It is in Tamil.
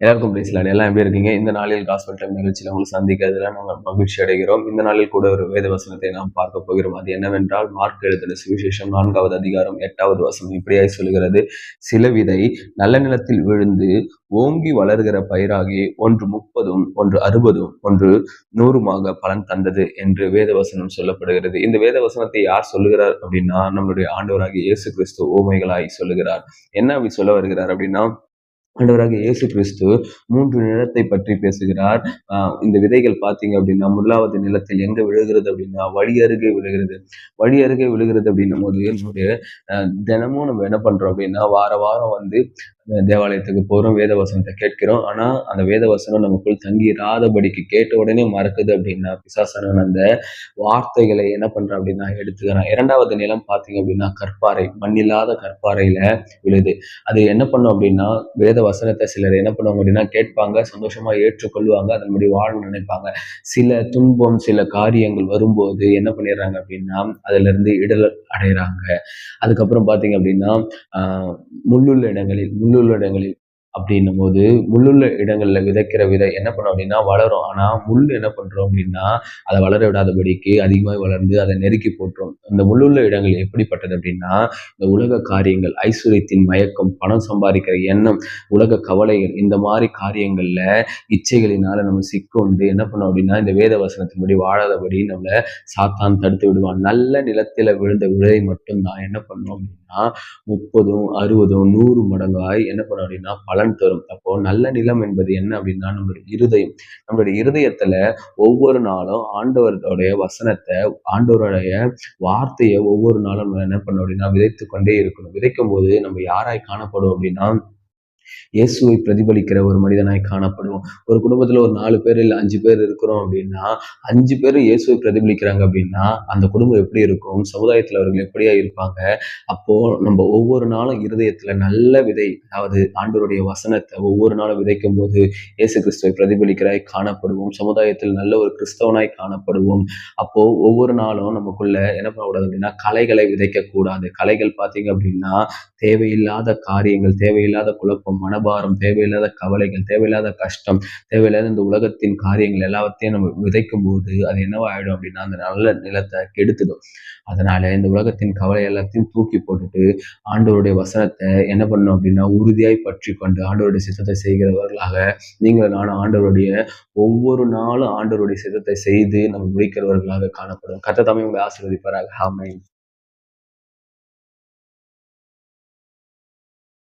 எல்லாருக்கும் பிரைஸ்லாட். எல்லாம் எப்படி இருக்கீங்க? இந்த நாளில் காஸ்பல் டைம் நிகழ்ச்சியில் உங்களை சந்திக்கிறதுல நாங்கள் மகிழ்ச்சி அடைகிறோம். இந்த நாளில் கூட ஒரு வேத வசனத்தை நாம் பார்க்க போகிறோம். அது என்னவென்றால், மார்க் எழுதின சுவிசேஷம் 4வது அதிகாரம் 8வது வசனம் இப்படியாய் சொல்கிறது: சில விதை நல்ல நிலத்தில் விழுந்து ஓங்கி வளர்கிற பயிராகி ஒன்று 30, ஒன்று 60, ஒன்று 100 பலன் தந்தது என்று வேத வசனம் சொல்லப்படுகிறது. இந்த வேத வசனத்தை யார் சொல்லுகிறார் அப்படின்னா, நம்மளுடைய ஆண்டவராகிய இயேசு கிறிஸ்து ஓமைகளாய் சொல்லுகிறார். என்ன அப்படி சொல்ல வருகிறார் அப்படின்னா, ஆண்டவராகிய இயேசு கிறிஸ்து 3 நிலத்தை பற்றி பேசுகிறார். இந்த விதைகள் பார்த்தீங்க அப்படின்னா, முதலாவது நிலத்தில் எங்க விழுகிறது அப்படின்னா, வழி அருகே விழுகிறது. வழி அருகே விழுகிறது அப்படின்னும் போது, நம்முடைய தினமும் நம்ம என்ன பண்றோம் அப்படின்னா, வார வாரம் வந்து தேவாலயத்துக்கு போறோம், வேத வசனத்தை கேட்கிறோம். ஆனா அந்த வேத வசனம் நமக்குள் தங்கிராதபடிக்கு கேட்ட உடனே மறக்குது அப்படின்னா, பிசாசானவன் அந்த வார்த்தைகளை என்ன பண்றான் அப்படின்னா எடுத்துக்கிறான். 2வது நிலம் பார்த்தீங்க அப்படின்னா, கற்பாறை, மண்ணில்லாத கற்பாறையில விழுது. அது என்ன பண்ணும் அப்படின்னா, வேத வசனத்தை சிலர் என்ன பண்ணுவாங்க அப்படின்னா கேட்பாங்க, சந்தோஷமா ஏற்றுக்கொள்வாங்க, அதன்படி வாழ நினைப்பாங்க. சில துன்பம், சில காரியங்கள் வரும்போது என்ன பண்ணிடுறாங்க அப்படின்னா, அதுல இருந்து இடல் அடைகிறாங்க. அதுக்கப்புறம் பாத்தீங்க அப்படின்னா, முள்ளுள்ள இடங்களில் அப்படின்னும் போது, முள்ளுள்ள இடங்கள்ல விதைக்கிற விதை என்ன பண்ணும் அப்படின்னா வளரும். ஆனா முள் என்ன பண்றோம் அப்படின்னா, அதை வளர விடாதபடிக்கு அதிகமாக வளர்ந்து அதை நெருக்கி போட்டுரும். இந்த முள்ளுள்ள இடங்கள் எப்படிப்பட்டது அப்படின்னா, இந்த உலக காரியங்கள், ஐஸ்வர்யத்தின் மயக்கம், பணம் சம்பாதிக்கிற எண்ணம், உலக கவலைகள், இந்த மாதிரி காரியங்கள்ல இச்சைகளினால நம்ம சிக்கொண்டு என்ன பண்ணோம் அப்படின்னா, இந்த வேத வசனத்தின்படி வாழாதபடி நம்மளை சாத்தான் தடுத்து விடுவான். நல்ல நிலத்தில விழுந்த விதை மட்டும்தான் என்ன பண்ணோம் அப்படின்னா 30, 60, 100 மடங்காய் என்ன பண்ணும் அப்படின்னா பலன் தரும். அப்போ நல்ல நிலம் என்பது என்ன அப்படின்னா, நம்மளுடைய இருதயம். நம்மளுடைய இருதயத்துல ஒவ்வொரு நாளும் ஆண்டவருடைய வசனத்தை, ஆண்டவருடைய வார்த்தையை ஒவ்வொரு நாளும் நம்ம என்ன பண்ணோம் அப்படின்னா விதைத்து கொண்டே இருக்கணும். விதைக்கும் போது நம்ம யாராய் காணப்படும் அப்படின்னா, இயேசுவை பிரதிபலிக்கிற ஒரு மனிதனாய் காணப்படுவோம். ஒரு குடும்பத்துல ஒரு 4 பேர் இல்ல 5 பேர் இருக்கிறோம் அப்படின்னா, 5 பேர் இயேசுவை பிரதிபலிக்கிறாங்க அப்படின்னா, அந்த குடும்பம் எப்படி இருக்கும்? சமுதாயத்துல அவர்கள் எப்படியா இருப்பாங்க? அப்போ நம்ம ஒவ்வொரு நாளும் இருதயத்துல நல்ல விதை, அதாவது ஆண்டவருடைய வசனத்தை ஒவ்வொரு நாளும் விதைக்கும் போது இயேசு கிறிஸ்துவை பிரதிபலிக்கிறாய் காணப்படுவோம். சமுதாயத்தில் நல்ல ஒரு கிறிஸ்தவனாய் காணப்படுவோம். அப்போ ஒவ்வொரு நாளும் நமக்குள்ள என்ன பண்ணக்கூடாது அப்படின்னா, களைகளை விதைக்க கூடாது. களைகள் பார்த்தீங்க அப்படின்னா, தேவையில்லாத காரியங்கள், தேவையில்லாத குழப்பம், மனபாரம், தேவையில்லாத கவலைகள், தேவையில்லாத கஷ்டம், தேவையில்லாத இந்த உலகத்தின் காரியங்கள் எல்லாத்தையும் நம்ம விதைக்கும் போது அது என்னவா ஆயிடும் அப்படின்னா, அந்த நல்ல நிலத்தை கெடுத்துடும். அதனால இந்த உலகத்தின் கவலை எல்லாத்தையும் தூக்கி போட்டுட்டு, ஆண்டவருடைய வசனத்தை என்ன பண்ணணும் அப்படின்னா உறுதியாய் பற்றி கொண்டு ஆண்டவருடைய சித்தத்தை செய்கிறவர்களாக நீங்களும் நானும் ஆண்டவருடைய ஒவ்வொரு நாளும் ஆண்டவருடைய சித்தத்தை செய்து நம்ம முடிக்கிறவர்களாக காணப்படும். கர்த்தர் தாமே உங்களை ஆசீர்வதிப்பாராக. ஆமென்.